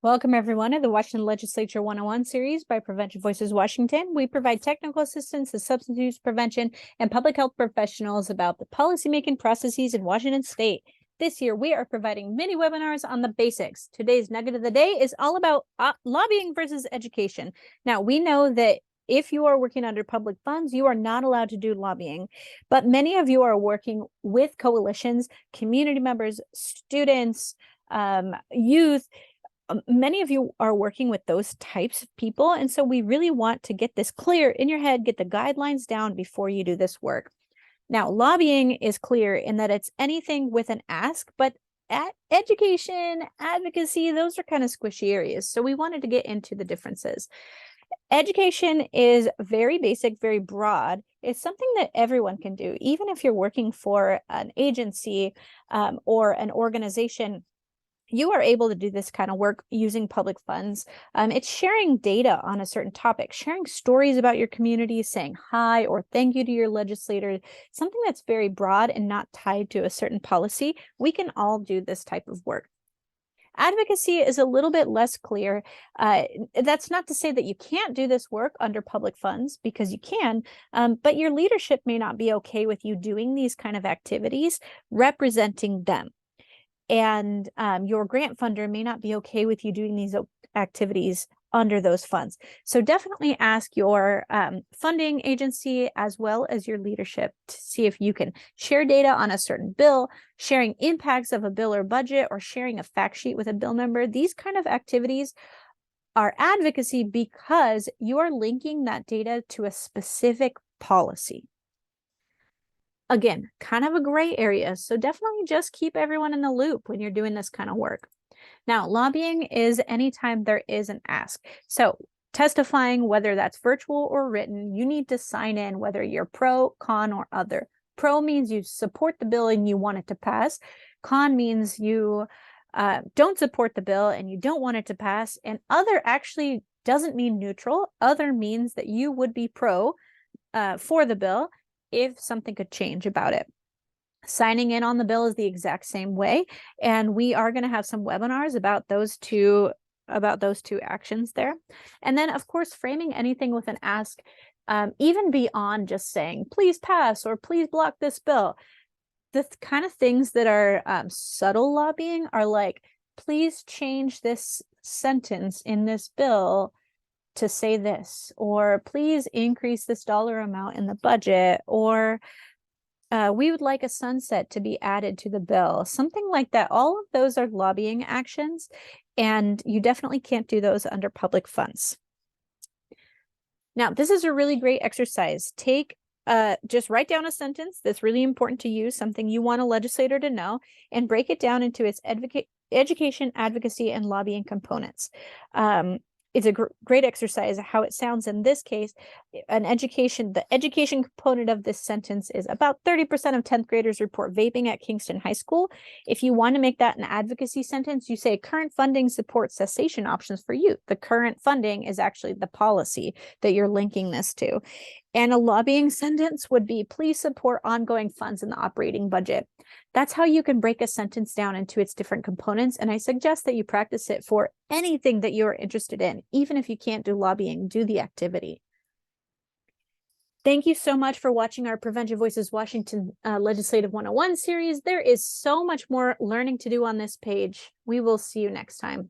Welcome, everyone, to the Washington Legislature 101 series by Prevention Voices Washington. We provide technical assistance to substance use prevention and public health professionals about the policymaking processes in Washington State. This year, we are providing mini webinars on the basics. Today's nugget of the day is all about lobbying versus education. Now, we know that if you are working under public funds, you are not allowed to do lobbying, but many of you are working with coalitions, community members, students, youth. Many of you are working with those types of people. And so we really want to get this clear in your head, get the guidelines down before you do this work. Now, lobbying is clear in that it's anything with an ask, but education, advocacy, those are kind of squishy areas. So we wanted to get into the differences. Education is very basic, very broad. It's something that everyone can do, even if you're working for an agency or an organization. You are able to do this kind of work using public funds. It's sharing data on a certain topic, sharing stories about your community, saying hi or thank you to your legislator, something that's very broad and not tied to a certain policy. We can all do this type of work. Advocacy is a little bit less clear. That's not to say that you can't do this work under public funds, because you can, but your leadership may not be okay with you doing these kind of activities, representing them. And your grant funder may not be okay with you doing these activities under those funds. So definitely ask your funding agency as well as your leadership to see if you can share data on a certain bill, sharing impacts of a bill or budget, or sharing a fact sheet with a bill member. These kind of activities are advocacy because you are linking that data to a specific policy. Again, kind of a gray area, so definitely just keep everyone in the loop when you're doing this kind of work. Now, lobbying is anytime there is an ask. So testifying, whether that's virtual or written, you need to sign in whether you're pro, con, or other. Pro means you support the bill and you want it to pass. Con means you don't support the bill and you don't want it to pass. And other actually doesn't mean neutral. Other means that you would be pro for the bill if something could change about it. Signing in on the bill is the exact same way, and we are going to have some webinars about those two actions there. And then, of course, framing anything with an ask, even beyond just saying please pass or please block this bill. The kind of things that are subtle lobbying are like, please change this sentence in this bill to say this, or please increase this dollar amount in the budget, or we would like a sunset to be added to the bill, something like that. All of those are lobbying actions, and you definitely can't do those under public funds. Now, this is a really great exercise. Just write down a sentence that's really important to you, something you want a legislator to know, and break it down into its education, advocacy, and lobbying components. It's a great exercise. How it sounds in this case, the education component of this sentence is about 30% of 10th graders report vaping at Kingston High School. If you want to make that an advocacy sentence, you say current funding supports cessation options for youth. The current funding is actually the policy that you're linking this to. And a lobbying sentence would be, please support ongoing funds in the operating budget. That's how you can break a sentence down into its different components. And I suggest that you practice it for anything that you're interested in. Even if you can't do lobbying, do the activity. Thank you so much for watching our Prevention Voices Washington Legislative 101 series. There is so much more learning to do on this page. We will see you next time.